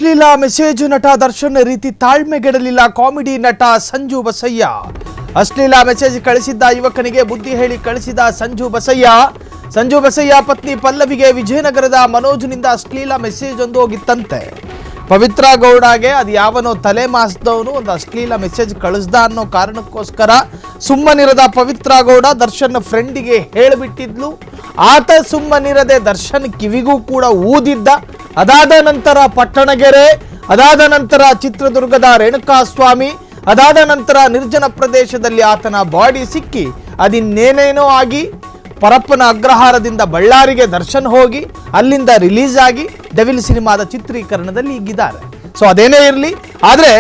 ಅಶ್ಲೀಲ ಮೆಸೇಜ್ ನಟ ದರ್ಶನ್ ರೀತಿ ತಾಳ್ಮೆಗೆಡಲಿಲ್ಲ ಕಾಮಿಡಿ ನಟ ಸಂಜು ಬಸಯ್ಯ. ಅಶ್ಲೀಲ ಮೆಸೇಜ್ ಕಳಿಸಿದ್ದ ಯುವಕನಿಗೆ ಬುದ್ಧಿ ಹೇಳಿ ಕಳಿಸಿದ ಸಂಜು ಬಸಯ್ಯ ಪತ್ನಿ ಪಲ್ಲವಿಗೆ ವಿಜಯನಗರದ ಮನೋಜ್ನಿಂದ ಅಶ್ಲೀಲ ಮೆಸೇಜ್ ಒಂದು ಹೋಗಿತ್ತಂತೆ. ಪವಿತ್ರ ಗೌಡಗೆ ಅದು ಯಾವನೋ ತಲೆ ಮಾಸ್ದವನು ಒಂದು ಅಶ್ಲೀಲ ಮೆಸೇಜ್ ಕಳಿಸ್ದ ಅನ್ನೋ ಕಾರಣಕ್ಕೋಸ್ಕರ ಸುಮ್ಮನಿರದ ಪವಿತ್ರ ಗೌಡ ದರ್ಶನ್ ಫ್ರೆಂಡಿಗೆ ಹೇಳಿಬಿಟ್ಟಿದ್ಲು. ಆತ ಸುಮ್ಮನಿರದೆ ದರ್ಶನ್ ಕಿವಿಗೂ ಕೂಡ ಊದಿದ್ದ. ಅದಾದ ನಂತರ ಪಟ್ಟಣಗೆರೆ, ಅದಾದ ನಂತರ ಚಿತ್ರದುರ್ಗದ ರೇಣುಕಾಸ್ವಾಮಿ, ಅದಾದ ನಂತರ ನಿರ್ಜನ ಪ್ರದೇಶದಲ್ಲಿ ಆತನ ಬಾಡಿ ಸಿಕ್ಕಿ ಅದಿನ್ನೇನೇನೋ ಆಗಿ ಪರಪ್ಪನ ಅಗ್ರಹಾರದಿಂದ ಬಳ್ಳಾರಿಗೆ ದರ್ಶನ್ ಹೋಗಿ ಅಲ್ಲಿಂದ ರಿಲೀಸ್ ಆಗಿ ಡೆವಿಲ್ ಸಿನಿಮಾದ ಚಿತ್ರೀಕರಣದಲ್ಲಿ ಈಗಿದ್ದಾರೆ. ಸೊ ಅದೇನೇ ಇರಲಿ, ಆದರೆ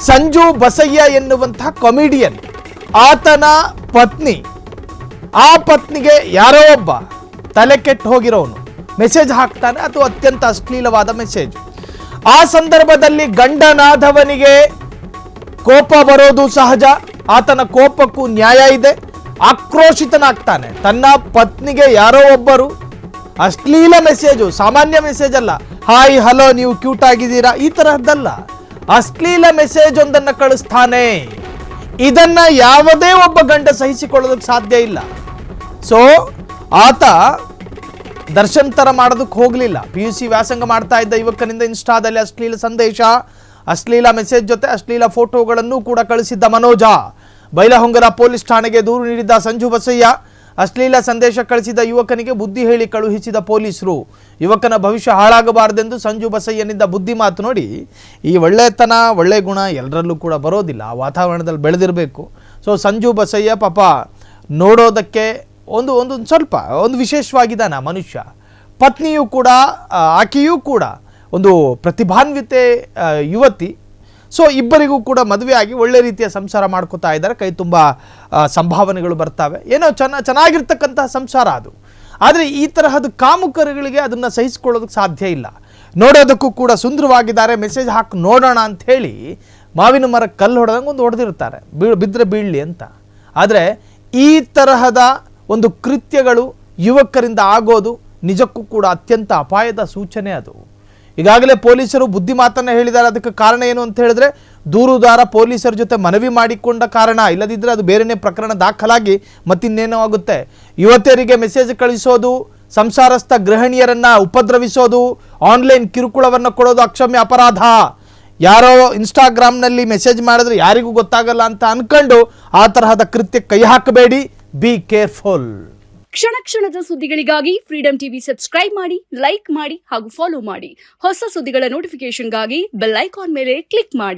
ಸಂಜು ಬಸಯ್ಯ ಎನ್ನುವಂತಹ ಕಾಮಿಡಿಯನ್, ಆತನ ಪತ್ನಿ, ಆ ಪತ್ನಿಗೆ ಯಾರೋ ಒಬ್ಬ ತಲೆ ಕೆಟ್ಟು ಹೋಗಿರೋನು ಮೆಸೇಜ್ ಹಾಕ್ತಾನೆ. ಅದು ಅತ್ಯಂತ ಅಶ್ಲೀಲವಾದ ಮೆಸೇಜ್. ಆ ಸಂದರ್ಭದಲ್ಲಿ ಗಂಡನಾದವನಿಗೆ ಕೋಪ ಬರೋದು ಸಹಜ, ಆತನ ಕೋಪಕ್ಕೂ ನ್ಯಾಯ ಇದೆ. ಆಕ್ರೋಶಿತನಾಗ್ತಾನೆ. ತನ್ನ ಪತ್ನಿಗೆ ಯಾರೋ ಒಬ್ಬರು ಅಶ್ಲೀಲ ಮೆಸೇಜು, ಸಾಮಾನ್ಯ ಮೆಸೇಜ್ ಅಲ್ಲ, ಹಾಯ್ ಹಲೋ ನೀವು ಕ್ಯೂಟ್ ಆಗಿದ್ದೀರಾ ಈ ತರಹದ್ದಲ್ಲ, ಅಶ್ಲೀಲ ಮೆಸೇಜ್ ಒಂದನ್ನು ಕಳಿಸ್ತಾನೆ. ಇದನ್ನ ಯಾವುದೇ ಒಬ್ಬ ಗಂಡ ಸಹಿಸಿಕೊಳ್ಳೋದಕ್ಕೆ ಸಾಧ್ಯ ಇಲ್ಲ. ಸೊ ಆತ ದರ್ಶನ್ ತರ ಮಾಡೋದಕ್ಕೆ ಹೋಗಲಿಲ್ಲ. PUC ವ್ಯಾಸಂಗ ಮಾಡ್ತಾ ಇದ್ದ ಯುವಕನಿಂದ ಇನ್ಸ್ಟಾದಲ್ಲಿ ಅಶ್ಲೀಲ ಸಂದೇಶ, ಅಶ್ಲೀಲ ಮೆಸೇಜ್ ಜೊತೆ ಅಶ್ಲೀಲ ಫೋಟೋಗಳನ್ನು ಕೂಡ ಕಳಿಸಿದ್ದ ಮನೋಜ. ಬೈಲಹೊಂಗಲ ಪೊಲೀಸ್ ಠಾಣೆಗೆ ದೂರು ನೀಡಿದ್ದ ಸಂಜು ಬಸಯ್ಯ. ಅಶ್ಲೀಲ ಸಂದೇಶ ಕಳಿಸಿದ ಯುವಕನಿಗೆ ಬುದ್ಧಿ ಹೇಳಿ ಕಳುಹಿಸಿದ ಪೊಲೀಸರು. ಯುವಕನ ಭವಿಷ್ಯ ಹಾಳಾಗಬಾರದೆಂದು ಸಂಜು ಬಸಯ್ಯನಿಂದ ಬುದ್ಧಿ ಮಾತು ನೋಡಿ. ಈ ಒಳ್ಳೆತನ ಒಳ್ಳೆ ಗುಣ ಎಲ್ಲರಲ್ಲೂ ಕೂಡ ಬರೋದಿಲ್ಲ, ಆ ವಾತಾವರಣದಲ್ಲಿ ಬೆಳೆದಿರಬೇಕು. ಸೊ ಸಂಜು ಬಸಯ್ಯ ಪಾಪ ನೋಡೋದಕ್ಕೆ ಒಂದು ಸ್ವಲ್ಪ ವಿಶೇಷವಾಗಿದ್ದಾನೆ ಆ ಮನುಷ್ಯ. ಪತ್ನಿಯೂ ಕೂಡ, ಆಕೆಯೂ ಕೂಡ ಒಂದು ಪ್ರತಿಭಾನ್ವಿತೆ ಯುವತಿ. ಸೊ ಇಬ್ಬರಿಗೂ ಕೂಡ ಮದುವೆ ಆಗಿ ಒಳ್ಳೆ ರೀತಿಯ ಸಂಸಾರ ಮಾಡ್ಕೋತಾ ಇದ್ದಾರೆ. ಕೈ ತುಂಬ ಸಂಭಾವನೆಗಳು ಬರ್ತವೆ. ಏನೋ ಚೆನ್ನಾಗಿರ್ತಕ್ಕಂತಹ ಸಂಸಾರ ಅದು. ಆದರೆ ಈ ತರಹದ ಕಾಮುಕರುಗಳಿಗೆ ಅದನ್ನು ಸಹಿಸಿಕೊಳ್ಳೋದಕ್ಕೆ ಸಾಧ್ಯ ಇಲ್ಲ. ನೋಡೋದಕ್ಕೂ ಕೂಡ ಸುಂದರವಾಗಿದ್ದಾರೆ, ಮೆಸೇಜ್ ಹಾಕಿ ನೋಡೋಣ ಅಂತ ಹೇಳಿ ಮಾವಿನ ಮರ ಕಲ್ಲು ಹೊಡೆದಂಗೆ ಒಂದು ಹೊಡೆದಿರ್ತಾರೆ, ಬಿದ್ದರೆ ಬೀಳಲಿ ಅಂತ. ಆದರೆ ಈ ತರಹದ ಒಂದು ಕೃತ್ಯಗಳು ಯುವಕರಿಂದ ಆಗೋದು ನಿಜಕ್ಕೂ ಕೂಡ ಅತ್ಯಂತ ಅಪಾಯದ ಸೂಚನೆ ಅದು. ಈಗಾಗಲೇ ಪೊಲೀಸರು ಬುದ್ಧಿ ಮಾತನ್ನು ಹೇಳಿದ್ದಾರೆ. ಅದಕ್ಕೆ ಕಾರಣ ಏನು ಅಂತ ಹೇಳಿದ್ರೆ, ದೂರುದಾರ ಪೊಲೀಸರ ಜೊತೆ ಮನವಿ ಮಾಡಿಕೊಂಡ ಕಾರಣ. ಇಲ್ಲದಿದ್ದರೆ ಅದು ಬೇರೆಯೇ ಪ್ರಕರಣ ದಾಖಲಾಗಿ ಮತ್ತಿನ್ನೇನೋ ಆಗುತ್ತೆ. ಯುವತಿಯರಿಗೆ ಮೆಸೇಜ್ ಕಳಿಸೋದು, ಸಂಸಾರಸ್ಥ ಗೃಹಿಣಿಯರನ್ನ ಉಪದ್ರವಿಸೋದು, ಆನ್ಲೈನ್ ಕಿರುಕುಳವನ್ನು ಕೊಡೋದು ಅಕ್ಷಮ್ಯ ಅಪರಾಧ. ಯಾರೋ ಇನ್ಸ್ಟಾಗ್ರಾಮ್ನಲ್ಲಿ ಮೆಸೇಜ್ ಮಾಡಿದ್ರೆ ಯಾರಿಗೂ ಗೊತ್ತಾಗಲ್ಲ ಅಂತ ಅನ್ಕೊಂಡು ಆ ತರಹದ ಕೃತ್ಯಕ್ಕೆ ಕೈ ಹಾಕಬೇಡಿ. Be careful. ಕ್ಷಣ ಕ್ಷಣದ ಸುದ್ದಿಗಳಿಗಾಗಿ ಫ್ರೀಡಂ ಟಿವಿ ಸಬ್ಸ್ಕ್ರೈಬ್ ಮಾಡಿ, ಲೈಕ್ ಮಾಡಿ ಹಾಗೂ ಫಾಲೋ ಮಾಡಿ. ಹೊಸ ಸುದ್ದಿಗಳ ನೋಟಿಫಿಕೇಶನ್ಗಾಗಿ ಬೆಲ್ ಐಕಾನ್ ಮೇಲೆ ಕ್ಲಿಕ್ ಮಾಡಿ.